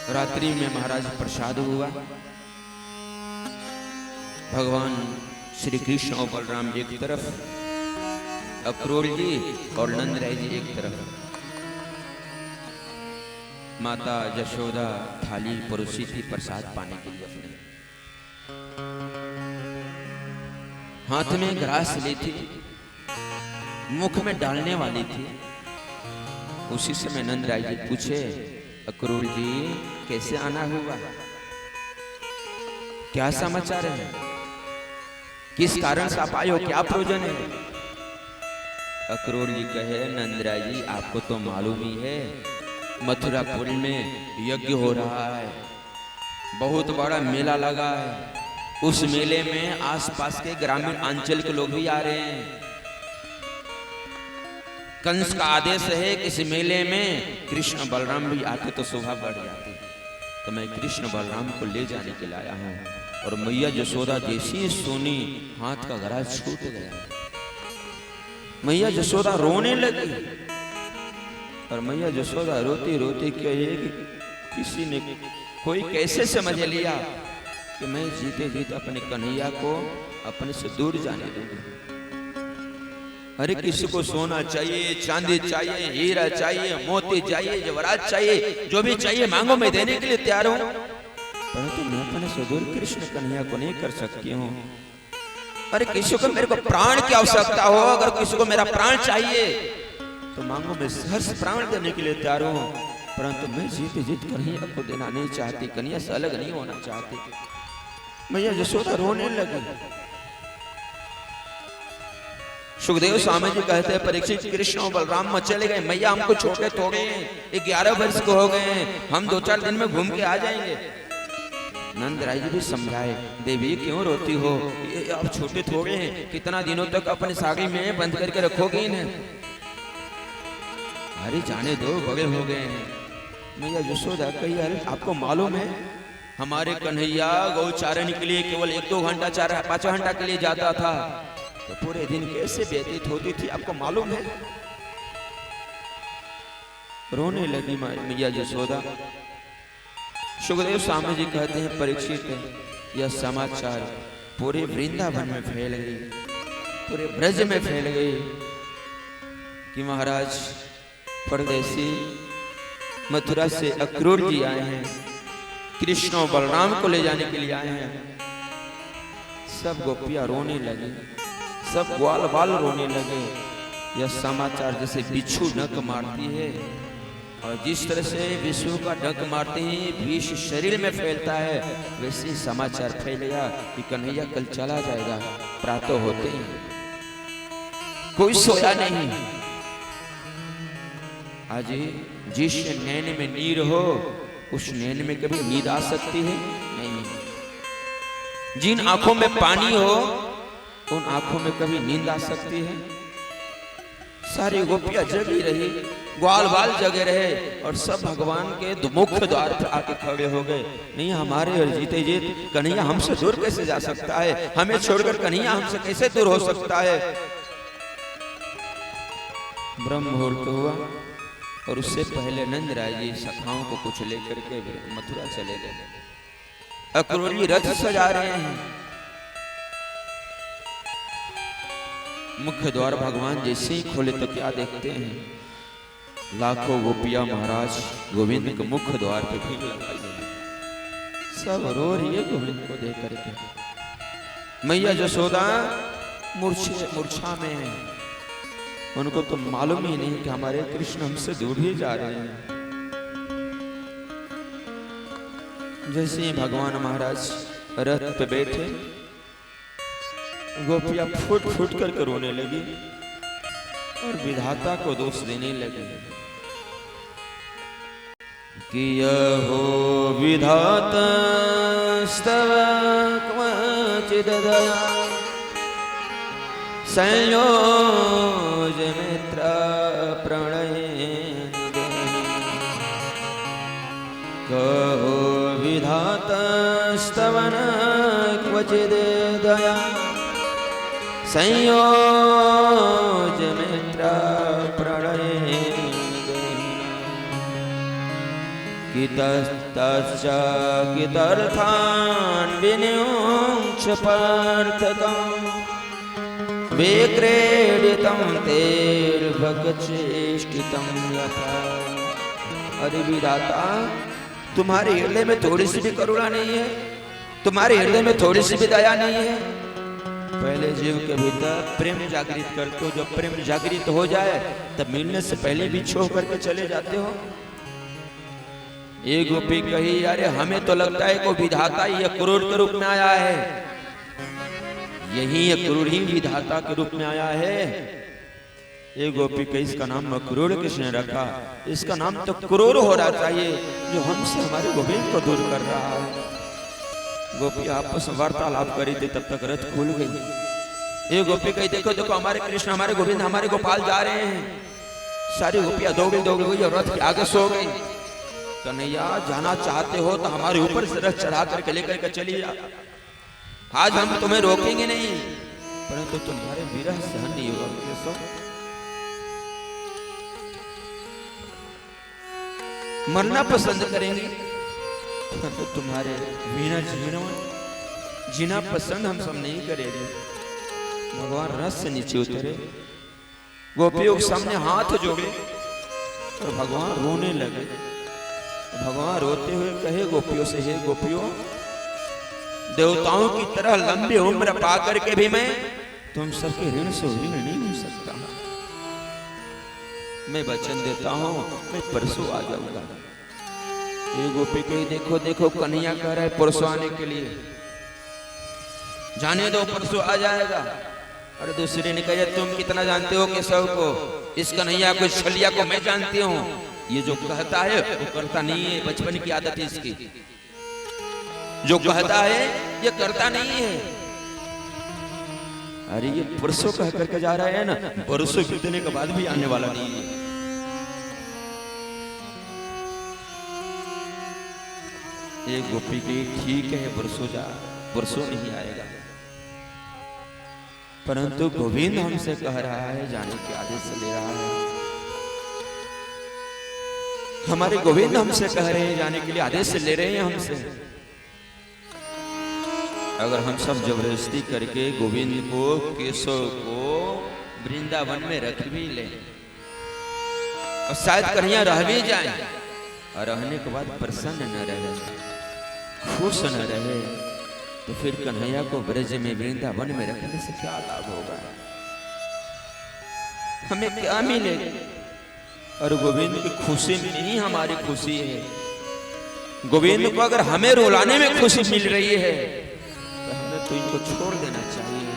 रात्रि में महाराज प्रसाद हुआ। भगवान श्री कृष्ण और बलराम जी एक तरफ, अक्रूर जी और नंद राय जी एक तरफ। माता यशोदा थाली परोसी थी प्रसाद पाने के लिए, अपने हाथ में ग्रास ली थी, मुख में डालने वाली थी। उसी समय नंद राय जी पूछे, अक्रूर जी कैसे आना हुआ, क्या समाचार है, किस कारण से आप आए हो, क्या प्रयोजन है? अक्रूर जी कहे, नंद राय जी आपको तो मालूम ही है, मथुरापुर में यज्ञ हो रहा है, बहुत बड़ा मेला लगा है। उस मेले में आसपास के ग्रामीण अंचल के लोग भी आ रहे हैं। कंस का आदेश है कि इस मेले में कृष्ण बलराम भी आते तो शोभा बढ़ जाती, तो मैं कृष्ण बलराम को ले जाने के लिए आया हूं। और मैया यशोदा जैसी सुनी, हाथ का ग्रास छूट गया। मैया यशोदा रोने लगी, और मैया यशोदा रोती रोती कहे कि किसी ने, कोई कैसे समझ लिया कि मैं जीते जीते अपने कन्हैया को अपने से दूर जाने दूंगी। अरे किसी को सोना चाहिए, चांदी चाहिए, हीरा चाहिए, मोती चाहिए, जवाहरात चाहिए, जो भी चाहिए मांगो, मैं देने के लिए तैयार हूं, परंतु मैं अपने से दूर कृष्ण कन्हैया को नहीं कर सकती हूँ। अरे किसी को मेरे को प्राण की आवश्यकता हो, अगर किसी को मेरा प्राण चाहिए तो मांगो, मैं सहर्ष प्राण देने के लिए तैयार हूँ, परंतु मैं जीते जीत कन्हैया को देना नहीं चाहती, कन्हैया से अलग नहीं होना चाहती। मैया यशोदा रोने लगी। सुखदेव स्वामी जी कहते हैं, परीक्षित कृष्ण और बलराम मत चले गए, मैया हमको छोटे थोड़े हैं, 11 वर्ष को हो गए हैं, हम 2-4 दिन में घूम के आ जाएंगे। नंद राय जी भी समझाए, देवी क्यों रोती हो, ये आप छोटे थोड़े हैं, कितना दिनों तक अपने साड़ी में बंद करके रखोगे इन्हें? अरे जाने दो, बड़े हो गए हैं। मैया यशोदा कही, अरे आपको मालूम है हमारे कन्हैया गौचारण के लिए केवल 1-2 घंटा 4-5 घंटा के लिए जाता था, तो पूरे दिन कैसे व्यतीत होती थी आपको मालूम है? रोने लगी मैया यशोदा। सुखदेव स्वामी जी कहते हैं, परीक्षित यह समाचार पूरे वृंदावन में फैल गई, पूरे ब्रज में फैल गई कि महाराज परदेसी मथुरा से अक्रूर जी आए हैं, कृष्ण और बलराम को ले जाने के लिए आए हैं। सब गोपियां रोने लगी, सब ग्वाल बाल रोने लगे। यह समाचार जैसे बिच्छू डंक मारती है, और जिस तरह से विष्णु का डंक मारते ही विष शरीर में फैलता है, वैसे ही समाचार फैल गया कि कन्हैया कल चला जाएगा। प्रातः होते ही कोई सोया नहीं। आज जिस नैन में नीर हो, उस नैन में कभी नींद आ सकती है? नहीं। जिन आंखों में पानी हो, उन आंखों में कभी नींद आ सकती है? सारी गोपियां जगी रही, ग्वाल बाल जगे रहे, और सब भगवान के मुख्य द्वार पर आके खड़े हो गए। नहीं, हमारे जीते जीत कन्हैया हमसे दूर कैसे जा सकता है, हमें छोड़कर कन्हैया हमसे कैसे दूर हो सकता है? ब्रह्म मुहूर्त हुआ, और उससे पहले नंद राय जी सखाओं को कुछ लेकर के मथुरा चले गए। अक्रूर जी रथ सजा रहे हैं। मुख्य द्वार भगवान जैसे ही खोले तो क्या देखते हैं, लाखों गोपियां महाराज गोविंद के मुख्य द्वार पे भीड़ लगाई गई। सब रो रही है गोविंद को देख करके। मैया यशोदा मूर्छा में है, उनको तो मालूम ही नहीं कि हमारे कृष्ण हमसे दूर ही जा रहे हैं। जैसे ही भगवान महाराज रथ पे बैठे, गोपियां फुट फुट करके रोने लगी और विधाता को दोष देने लगी कि यहो विधाता स्तव क्वचिद दया संयोज मित्र प्रणय, कहो विधाता स्तवन क्वचिद दया संयोज मित्र प्रणय, कितर्थान् विनियोक्ष पार्थकम् विक्रीडितं तेर्भगचेष्टितं यथा। अरे विधाता, तुम्हारे हृदय में थोड़ी सी भी करुणा नहीं है, तुम्हारे हृदय में थोड़ी सी भी दया नहीं है। पहले जीव के भीतर प्रेम जागृत करते हो, जब प्रेम जागृत हो जाए तब मिलने से पहले भी छोड़ करके चले जाते हो। एक गोपी कही, अरे हमें तो लगता है कोई विधाता ही क्रूर के रूप में आया है, यही क्रूर ही विधाता के रूप में आया है। एक गोपी कही, इसका नाम अक्रूर किसने रखा? इसका नाम तो क्रूर होना चाहिए, जो हमसे हमारे गोविंद को दूर कर रहा है। गोपी आपस में वार्तालाप करी थी, तब तक रथ खुल गई। एक गोपी कही, देखो देखो हमारे कृष्ण, हमारे गोविंद, हमारे गोपाल जा रहे हैं। सारी गोपियां दौड़ी दौड़ी और रथ के आगे सो गई। कन्हैया, जाना चाहते हो तो हमारे ऊपर से रथ चढ़ा करके लेकर के चलिए, आज हम तुम्हें रोकेंगे नहीं, परंतु तुम्हारे विरह सहन नहीं होगा। मरना पसंद करेंगे, तो तुम्हारे बिना जीना पसंद हम सब नहीं करेंगे। भगवान रथ से नीचे उतरे, गोपियों के सामने हाथ जोड़े और भगवान रोने लगे। भगवान रोते हुए कहे गोपियों से, हे गोपियों, देवताओं की तरह लंबी उम्र पाकर के भी मैं तुम सबके ऋण से ऋण नहीं हो सकता। मैं वचन देता हूं, मैं परसों आ जाऊंगा। ये गोपी कही, देखो देखो कन्हैया कह रहा है परसों आने के लिए, जाने दो, परसों आ जाएगा। और दूसरे ने कहा, तुम कितना जानते हो केशव को, इस कन्हैया को, इस छलिया को मैं जानती हूँ, ये जो कहता है वो करता नहीं है, बचपन की आदत है इसकी, जो कहता है ये करता नहीं है। अरे ये परसों कह करके जा रहा है ना, परसों बीतने के बाद भी आने वाला नहीं है। एक गोपी की, ठीक है परसों जा, परसों नहीं आएगा, परंतु गोविंद हमसे कह रहा है, जाने के आदेश ले रहा है। हमारे गोविंद हमसे कह रहे हैं, जाने के लिए आदेश ले रहे हैं हमसे। अगर हम सब जबरदस्ती करके गोविंद को, केशव को वृंदावन में रख भी लें और शायद कन्हैया रह भी जाए, और रहने के बाद प्रसन्न न रहे, खुश न रहे, तो फिर कन्हैया को ब्रज में, वृंदावन में रखने से क्या लाभ होगा? हमें क्या मिलेगा? और गोविंद की खुशी में नहीं हमारी खुशी है। गोविंद को अगर हमें रुलाने में खुशी मिल रही है तो हमें तो इनको छोड़ देना चाहिए,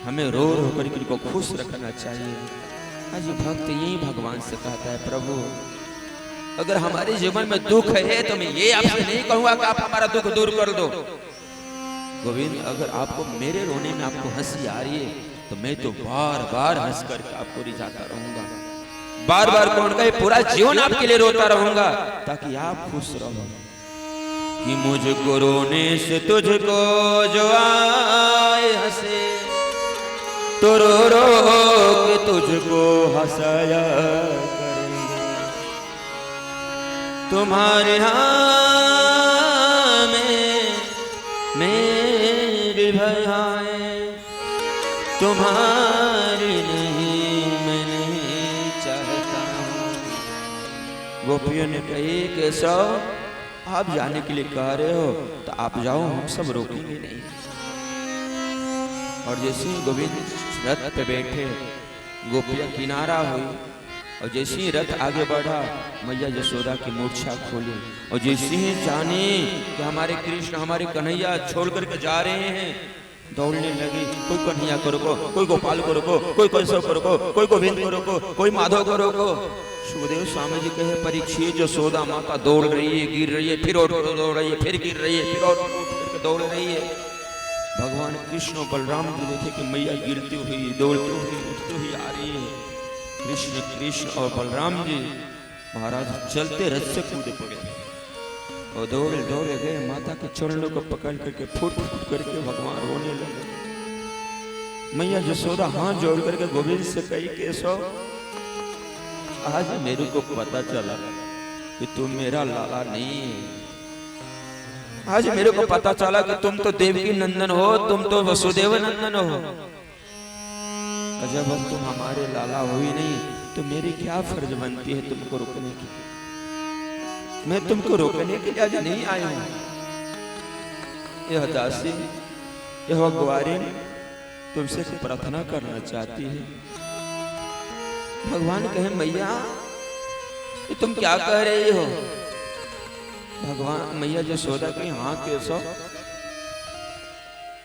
हमें रो रो कर इनको खुश रखना चाहिए। आज भक्त यही भगवान से कहता है, प्रभु अगर हमारे जीवन में दुख है तो मैं ये आपसे नहीं कहूंगा कि आप हमारा दुख दूर कर दो। गोविंद, अगर आपको मेरे रोने में आपको हंसी आ रही है तो मैं तो बार बार हंस करके आपको रिझाता रहूंगा, बार बार कौन कहे पूरा जीवन आपके लिए रोता रहूंगा, ताकि आप खुश रहो। कि मुझको रोने से तुझको जो आए हंसे, तो रो रो के तुझको हंसाया करेंगे। तुम्हारे हाथ में मेरी भयाएं, तुम्हारी नहीं मैं नहीं चाहता हूँ। गोपियों ने कही, केशव आप जाने के लिए कह रहे हो तो आप जाओ, हम सब रोकेंगे नहीं। और जैसे ही गोविंद रथ पे बैठे, गोपियां किनारा हुई, और जैसे ही रथ आगे बढ़ा, मैया यशोदा की मूर्छा खोली, और जैसे ही जाने कि हमारे कृष्ण, हमारे कन्हैया छोड़ करके जा रहे हैं, दौड़ने लगी। कोई कन्हैया को रोको, कोई गोपाल को रोको, कोई केशव को रोको, कोई गोविंद को रोको, कोई माधव को रोको। सुखदेव स्वामी जी कहे, परीक्षित यशोदा माता दौड़ रही है, गिर रही है, फिर उठ दौड़ रही है, फिर गिर रही है, फिर उठ करके दौड़ रही है। भगवान कृष्ण और बलराम जी देखे कि मैया गिरती हुई, दौड़ती हुई, उठती हुई आ रही है। कृष्ण और बलराम जी महाराज चलते रथ से कूदे पड़े और दौड़े गए, माता के चरणों को पकड़ करके फुट फुट करके भगवान रोने लगे। मैया यशोदा हाथ जोड़ करके गोविंद से कही, केशव आज मेरे को पता चला कि तुम मेरा लाला नहीं है। आज मेरे को पता चला कि तुम तो देवकी नंदन हो, तुम तो वसुदेव नंदन हो। जब अब तुम हमारे लाला हो ही नहीं तो मेरी क्या फर्ज बनती है तुमको रोकने की। मैं तुमको रोकने के लिए आज नहीं आया हूं। यह दासी, यह ग्वारिन तुमसे प्रार्थना करना चाहती है। भगवान कहे मैया ये तुम क्या कह रही हो। भगवान मैया यशोदा कही हाँ केशव,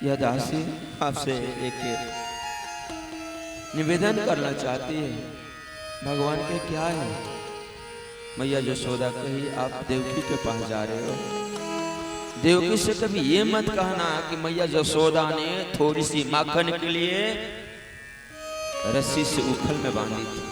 यह दासी आपसे एक निवेदन करना चाहती है। भगवान के क्या है। मैया यशोदा कही आप देवकी के पास जा रहे हो। देवकी से कभी ये मत कहना कि मैया यशोदा ने थोड़ी सी माखन के लिए रस्सी से उखल में बांधी थी।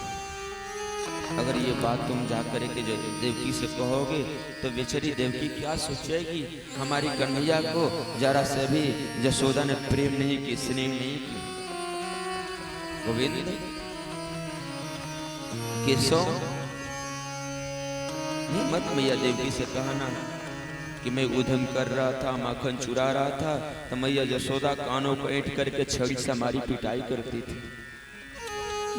अगर ये बात तुम जाकर के देवकी से कहोगे तो बेचारी देवकी क्या सोचेगी। हमारी कन्हैया को जरा से भी यशोदा ने प्रेम नहीं की, स्नेह नहीं की। गोविंद केशव ये मत मैया देवकी से कहना कि मैं उधम कर रहा था, माखन चुरा रहा था तो मैया यशोदा कानों को ऐंठ करके छड़ी से हमारी पिटाई करती थी।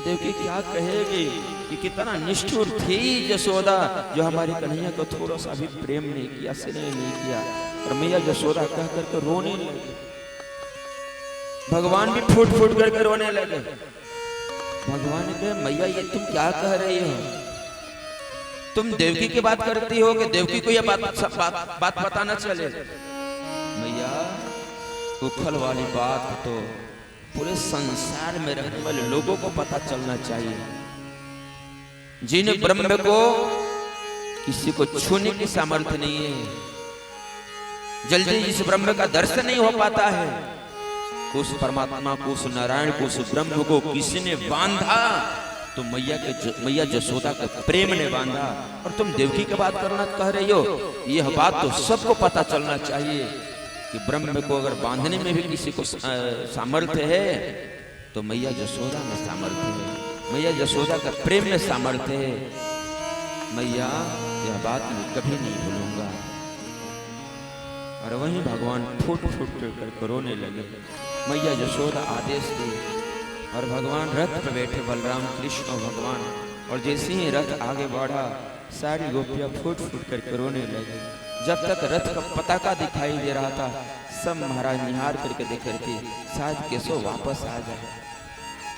देवकी क्या कहेगी कि कितना निष्ठुर थी यशोदा, जो हमारी कन्हैया को थोड़ा सा भी प्रेम नहीं किया, स्नेह नहीं किया। और मैया यशोदा कह करके रोने लगे। भगवान भी फूट फूट करके रोने लगे। भगवान ने कहा मैया ये तुम क्या कह रही हो। तुम देवकी की बात करती हो कि देवकी को यह बात पता न चले। मैया उखल वाली बात तो पूरे संसार में रहने वाले लोगों को पता चलना चाहिए। जिन ब्रह्म को किसी को छूने की सामर्थ्य नहीं है, जल्दी इस ब्रह्म का दर्शन नहीं हो पाता है, उस परमात्मा को, उस नारायण को, उस ब्रह्म को किसने बांधा तो मैया यशोदा का प्रेम ने बांधा। और तुम देवकी की बात करना कह रही हो। यह बात तो सबको पता चलना चाहिए कि ब्रह्म को अगर बांधने में भी किसी को सामर्थ्य है तो मैया यशोदा में सामर्थ्य है, मैया यशोदा का प्रेम में सामर्थ्य है। मैया यह बात मैं कभी नहीं भूलूंगा। और वहीं भगवान फूट फूट कर रोने लगे। मैया यशोदा आदेश दी और भगवान रथ पर बैठे बलराम कृष्ण भगवान। और जैसे ही रथ आगे बढ़ा सारी गोपियां फूट फूट कर रोने लगे। जब तक रथ का पताका दिखाई दे रहा था सब महाराज निहार करके देख रहे थे शायद केशव वापस आ जाए।